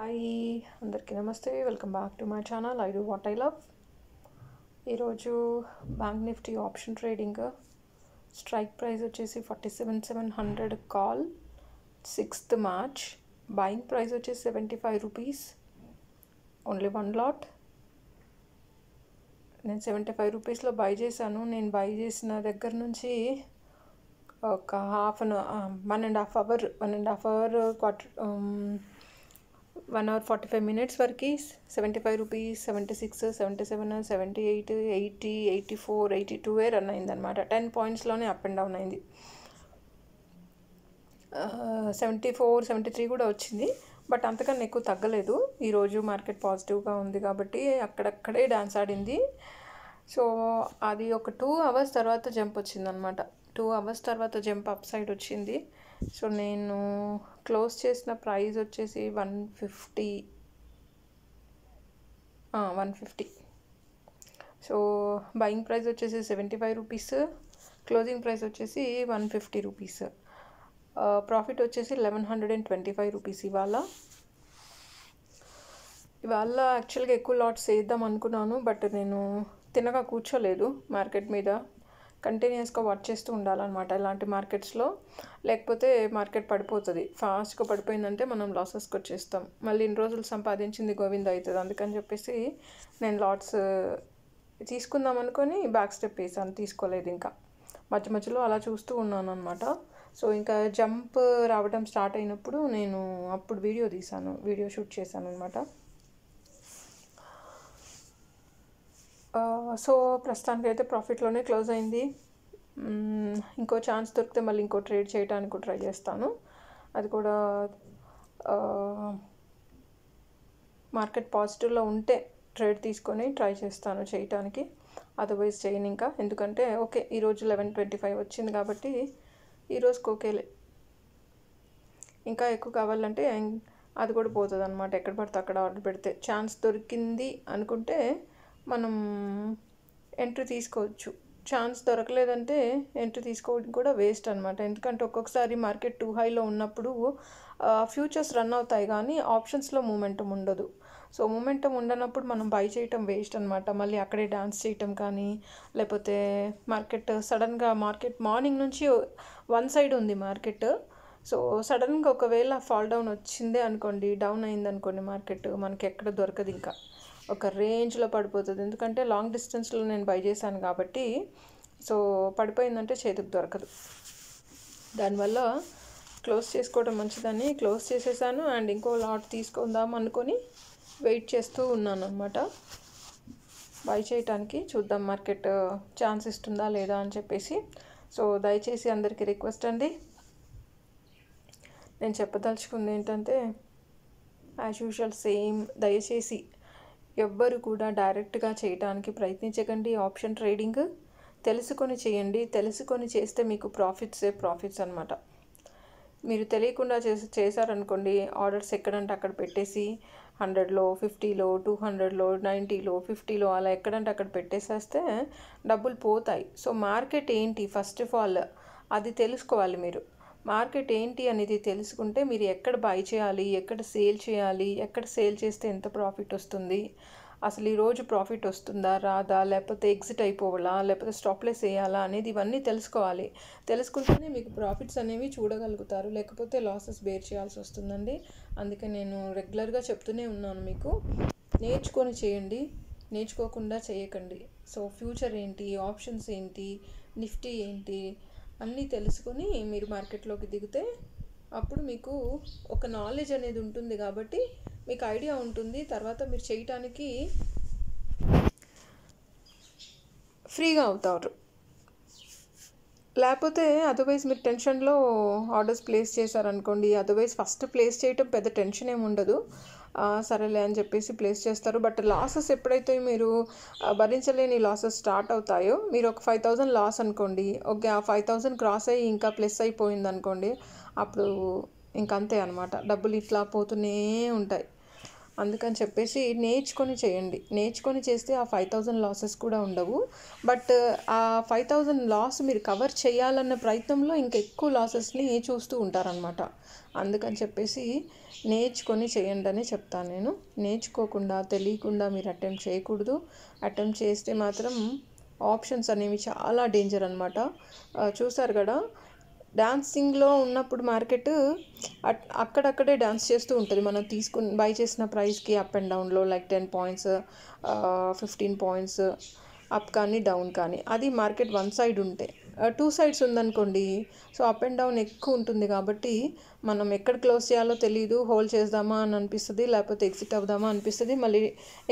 Hi అందరికీ నమస్తే. Welcome back to my channel I do what I love. ఈరోజు bank Nifty option trading strike price వచ్చేసి 47,700 call 6th March. Buying price వచ్చేసి 75 rupees, only 1 lot. నేను 75 రూపీస్లో by చేశాను. నేను బై చేసిన దగ్గర నుంచి ఒక 1.5 అవర్ 1 hour 45 minutes వరకు 75 రూపీస్, 76, 77, 78, 80, 84, 82 రన్ అయిందనమాట. 10 pointsలోనే అప్ అండ్ డౌన్ అయింది. 74, 73 కూడా వచ్చింది, బట్ అంతకన్నా ఎక్కువ తగ్గలేదు. ఈరోజు మార్కెట్ పాజిటివ్గా ఉంది కాబట్టి అక్కడక్కడే డాన్స్ ఆడింది. సో అది ఒక 2 hours తర్వాత జంప్ వచ్చిందనమాట. 2 hours తర్వాత జంప్ అప్ సైడ్ వచ్చింది. సో నేను క్లోజ్ చేసిన ప్రైస్ వచ్చేసి 150. సో బయింగ్ ప్రైస్ వచ్చేసి 75 రూపీస్, క్లోజింగ్ ప్రైస్ వచ్చేసి 150 రూపీస్. ప్రాఫిట్ వచ్చేసి 1125 రూపీస్. ఇవాళ యాక్చువల్గా ఎక్కువ లాట్స్ వేద్దాం అనుకున్నాను, బట్ నేను తినగా కూర్చోలేదు. మార్కెట్ మీద కంటిన్యూస్గా వాచ్ చేస్తూ ఉండాలన్నమాట ఇలాంటి మార్కెట్స్లో, లేకపోతే మార్కెట్ పడిపోతుంది. ఫాస్ట్గా పడిపోయిందంటే మనం లాసెస్కి వచ్చేస్తాం. మళ్ళీ ఇన్ని రోజులు సంపాదించింది గోవింద అవుతుంది. అందుకని చెప్పేసి నేను లాట్స్ తీసుకుందాం అనుకొని బ్యాక్ స్టెప్ వేసాను, తీసుకోలేదు. ఇంకా మధ్యలో అలా చూస్తూ ఉన్నాను అనమాట. సో ఇంకా జంప్ రావడం స్టార్ట్ అయినప్పుడు నేను అప్పుడు వీడియో షూట్ చేశాను అనమాట. సో ప్రస్తుతానికి అయితే ప్రాఫిట్లోనే క్లోజ్ అయింది. ఇంకో ఛాన్స్ దొరికితే మళ్ళీ ఇంకో ట్రేడ్ చేయడానికి ట్రై చేస్తాను. అది కూడా మార్కెట్ పాజిటివ్లో ఉంటే ట్రేడ్ తీసుకొని ట్రై చేస్తాను చేయటానికి. అదర్వైజ్ చేయను ఇంకా. ఎందుకంటే ఓకే, ఈరోజు 1125 వచ్చింది కాబట్టి ఈరోజుకి ఓకేలే. ఇంకా ఎక్కువ కావాలంటే అది కూడా పోతుంది అనమాట. ఎక్కడ పడితే అక్కడ ఆర్డర్ పెడితే ఛాన్స్ దొరికింది అనుకుంటే మనం ఎంట్రీ తీసుకోవచ్చు. ఛాన్స్ దొరకలేదంటే ఎంట్రీ తీసుకోవడం కూడా వేస్ట్ అనమాట. ఎందుకంటే ఒక్కొక్కసారి మార్కెట్ టూ హైలో ఉన్నప్పుడు ఫ్యూచర్స్ రన్ అవుతాయి కానీ ఆప్షన్స్లో మూమెంటం ఉండదు. సో మూమెంటం ఉండనప్పుడు మనం బై చేయటం వేస్ట్ అనమాట. మళ్ళీ అక్కడే డాన్స్ చేయటం కానీ, లేకపోతే సడన్గా మార్నింగ్ నుంచి వన్ సైడ్ ఉంది మార్కెట్. సో సడన్గా ఒకవేళ ఫాల్ డౌన్ వచ్చిందే అనుకోండి, డౌన్ అయిందనుకోండి మార్కెట్, మనకి ఎక్కడ దొరకదు. ఇంకా ఒక రేంజ్లో పడిపోతుంది. ఎందుకంటే లాంగ్ డిస్టెన్స్లో నేను బై చేశాను కాబట్టి. సో పడిపోయిందంటే చేతికి దొరకదు. దానివల్ల క్లోజ్ చేసుకోవడం మంచిదని క్లోజ్ చేసేసాను. అండ్ ఇంకో లాట్ తీసుకుందాం అనుకొని వెయిట్ చేస్తూ ఉన్నాను అనమాట బై చేయటానికి. చూద్దాం మార్కెట్ ఛాన్స్ ఇస్తుందా లేదా అని చెప్పేసి. సో దయచేసి అందరికీ రిక్వెస్ట్ అండి, నేను చెప్పదలుచుకుంది ఏంటంటే యాజ్ యూజువల్ సేమ్, దయచేసి ఎవ్వరు కూడా డైరెక్ట్గా చేయడానికి ప్రయత్నించకండి. ఆప్షన్ ట్రేడింగ్ తెలుసుకొని చేయండి. తెలుసుకొని చేస్తే మీకు ప్రాఫిట్స్ అనమాట. మీరు తెలియకుండా చేశారనుకోండి, ఆర్డర్స్ ఎక్కడంటే అక్కడ పెట్టేసి 100లో, 50లో, 200లో, 90లో, 50లో అలా ఎక్కడంటే అక్కడ పెట్టేసేస్తే డబ్బులు పోతాయి. సో మార్కెట్ ఏంటి ఫస్ట్ ఆఫ్ ఆల్ అది తెలుసుకోవాలి. మీరు మార్కెట్ ఏంటి అనేది తెలుసుకుంటే మీరు ఎక్కడ బై చేయాలి, ఎక్కడ సేల్ చేయాలి, ఎక్కడ సేల్ చేస్తే ఎంత ప్రాఫిట్ వస్తుంది, అసలు ఈరోజు ప్రాఫిట్ వస్తుందా రాదా, లేకపోతే ఎగ్జిట్ అయిపోవాలా, లేకపోతే స్టాప్లెస్ వేయాలా అనేది ఇవన్నీ తెలుసుకోవాలి. తెలుసుకుంటేనే మీకు ప్రాఫిట్స్ అనేవి చూడగలుగుతారు, లేకపోతే లాసెస్ బేర్ చేయాల్సి వస్తుందండి. అందుకే నేను రెగ్యులర్గా చెప్తూనే ఉన్నాను మీకు, నేర్చుకొని చేయండి, నేర్చుకోకుండా చేయకండి. సో ఫ్యూచర్ ఏంటి, ఆప్షన్స్ ఏంటి, నిఫ్టీ ఏంటి అన్నీ తెలుసుకొని మీరు మార్కెట్లోకి దిగితే అప్పుడు మీకు ఒక నాలెడ్జ్ అనేది ఉంటుంది కాబట్టి మీకు ఐడియా ఉంటుంది. తర్వాత మీరు చేయటానికి ఫ్రీగా అవుతారు. లేకపోతే అదర్వైజ్ మీరు టెన్షన్లో ఆర్డర్స్ ప్లేస్ చేశారనుకోండి, అదర్వైజ్ ఫస్ట్ ప్లేస్ చేయటం పెద్ద టెన్షన్ ఏమి ఉండదు, సరేలే అని చెప్పేసి ప్లేస్ చేస్తారు. బట్ లాసెస్ ఎప్పుడైతే మీరు భరించలేని లాసెస్ స్టార్ట్ అవుతాయో, మీరు ఒక 5,000 లాస్ అనుకోండి, ఓకే ఆ 5,000 క్రాస్ అయ్యి ఇంకా ప్లస్ అయిపోయింది అనుకోండి, అప్పుడు ఇంకంతే అనమాట. డబ్బులు ఇట్లా పోతూనే ఉంటాయి. అందుకని చెప్పేసి నేర్చుకొని చేయండి. నేర్చుకొని చేస్తే ఆ 5000 లాసెస్ కూడా ఉండవు. బట్ ఆ 5000 లాస్ మీరు కవర్ చేయాలన్న ప్రయత్నంలో ఇంకెక్కువ లాసెస్ని చూస్తూ ఉంటారనమాట. అందుకని చెప్పేసి నేర్చుకొని చేయండి అని చెప్తాను నేను. నేర్చుకోకుండా తెలియకుండా మీరు అటెంప్ట్ చేయకూడదు. అటెంప్ట్ చేస్తే మాత్రం ఆప్షన్స్ అనేవి చాలా డేంజర్ అనమాట. చూసారు కదా, డాన్సింగ్లో ఉన్నప్పుడు మార్కెట్ అక్కడక్కడే డాన్స్ చేస్తూ ఉంటుంది. మనం బై చేసిన ప్రైస్కి అప్ అండ్ డౌన్లో లైక్ 10 పాయింట్స్ 15 పాయింట్స్ అప్ కానీ డౌన్ కానీ, అది మార్కెట్ వన్ సైడ్ ఉంటే. 2 సైడ్స్ ఉందనుకోండి, సో అప్ అండ్ డౌన్ ఎక్కువ ఉంటుంది కాబట్టి మనం ఎక్కడ క్లోజ్ చేయాలో తెలియదు. హోల్డ్ చేద్దామా అని అనిపిస్తుంది, లేకపోతే ఎగ్జిట్ అవుదామా అనిపిస్తుంది. మళ్ళీ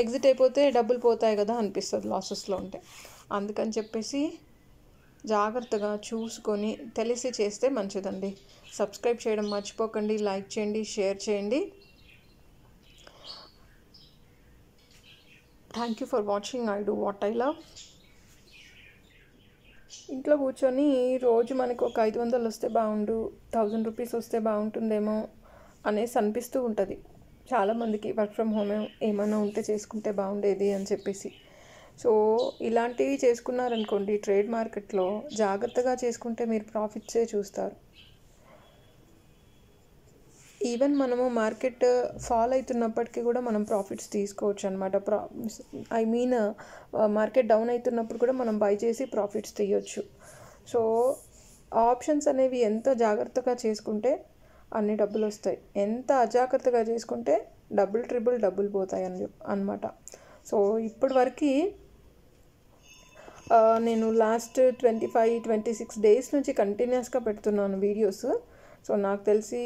ఎగ్జిట్ అయిపోతే డబ్బులు పోతాయి కదా అనిపిస్తుంది లాసెస్లో ఉంటే. అందుకని చెప్పేసి జాగ్రత్తగా చూసుకొని తెలిసి చేస్తే మంచిదండి. సబ్స్క్రైబ్ చేయడం మర్చిపోకండి, లైక్ చేయండి, షేర్ చేయండి. Thank you for watching. I do what I love. ఇంట్లో కూర్చొని రోజు మనకు ఒక 500 వస్తే బాగుండు, 1000 రూపీస్ వస్తే బాగుంటుందేమో అనేసి అనిపిస్తూ ఉంటుంది చాలామందికి. వర్క్ ఫ్రమ్ హోమ్ ఏమైనా ఉంటే చేసుకుంటే బాగుండేది అని చెప్పేసి. సో ఇలాంటివి చేసుకున్నారనుకోండి, ట్రేడ్ మార్కెట్లో జాగ్రత్తగా చేసుకుంటే మీరు ప్రాఫిట్సే చూస్తారు. ఈవెన్ మనము మార్కెట్ ఫాల్ అవుతున్నప్పటికీ కూడా మనం ప్రాఫిట్స్ తీసుకోవచ్చు అనమాట. మార్కెట్ డౌన్ అవుతున్నప్పుడు కూడా మనం బై చేసి ప్రాఫిట్స్ తీయొచ్చు. సో ఆప్షన్స్ అనేవి ఎంత జాగ్రత్తగా చేసుకుంటే అన్ని డబ్బులు వస్తాయి, ఎంత అజాగ్రత్తగా చేసుకుంటే ట్రిపుల్ పోతాయి అన్నమాట. సో ఇప్పటి వరకు నేను లాస్ట్ 25-26 డేస్ నుంచి కంటిన్యూస్గా పెడుతున్నాను వీడియోస్. సో నాకు తెలిసి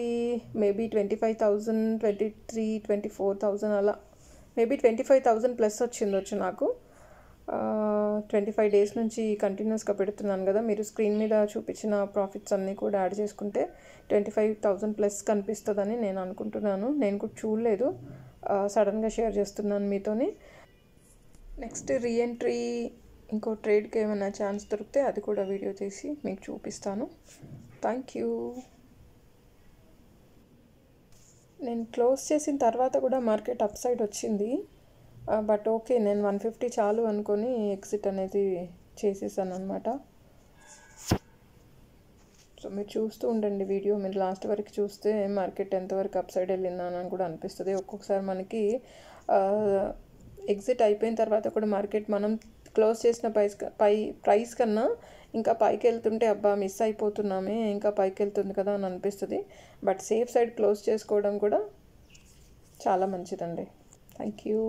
మేబీ 25,000, 23,000-24,000 అలా, మేబీ 25,000 ప్లస్ వచ్చిందొచ్చు నాకు. 25 డేస్ నుంచి కంటిన్యూస్గా పెడుతున్నాను కదా. మీరు స్క్రీన్ మీద చూపించిన ప్రాఫిట్స్ అన్నీ కూడా యాడ్ చేసుకుంటే 25,000 ప్లస్ కనిపిస్తుందని నేను అనుకుంటున్నాను. నేను కూడా చూడలేదు, సడన్గా షేర్ చేస్తున్నాను మీతోని. నెక్స్ట్ రీఎంట్రీ ఇంకో ట్రేడ్కి ఏమైనా ఛాన్స్ దొరికితే అది కూడా వీడియో తీసి మీకు చూపిస్తాను. Thank you. నేను క్లోజ్ చేసిన తర్వాత కూడా మార్కెట్ అప్ సైడ్ వచ్చింది. బట్ ఓకే, నేను 150 చాలు అనుకొని ఎగ్జిట్ అనేది చేసేసాను అనమాట. సో మీరు చూస్తూ ఉండండి వీడియో. మీరు లాస్ట్ వరకు చూస్తే మార్కెట్ ఎంతవరకు అప్ సైడ్ వెళ్ళిందని కూడా అనిపిస్తుంది. ఒక్కొక్కసారి మనకి ఎగ్జిట్ అయిపోయిన తర్వాత కూడా మార్కెట్ మనం క్లోజ్ చేసిన ప్రైస్ కన్నా ఇంకా పైకి వెళ్తుంటే అబ్బా మిస్ అయిపోతున్నామే, ఇంకా పైకి వెళ్తుంది కదా అని అనిపిస్తుంది. బట్ సేఫ్ సైడ్ క్లోజ్ చేసుకోవడం కూడా చాలా మంచిదండి. Thank you.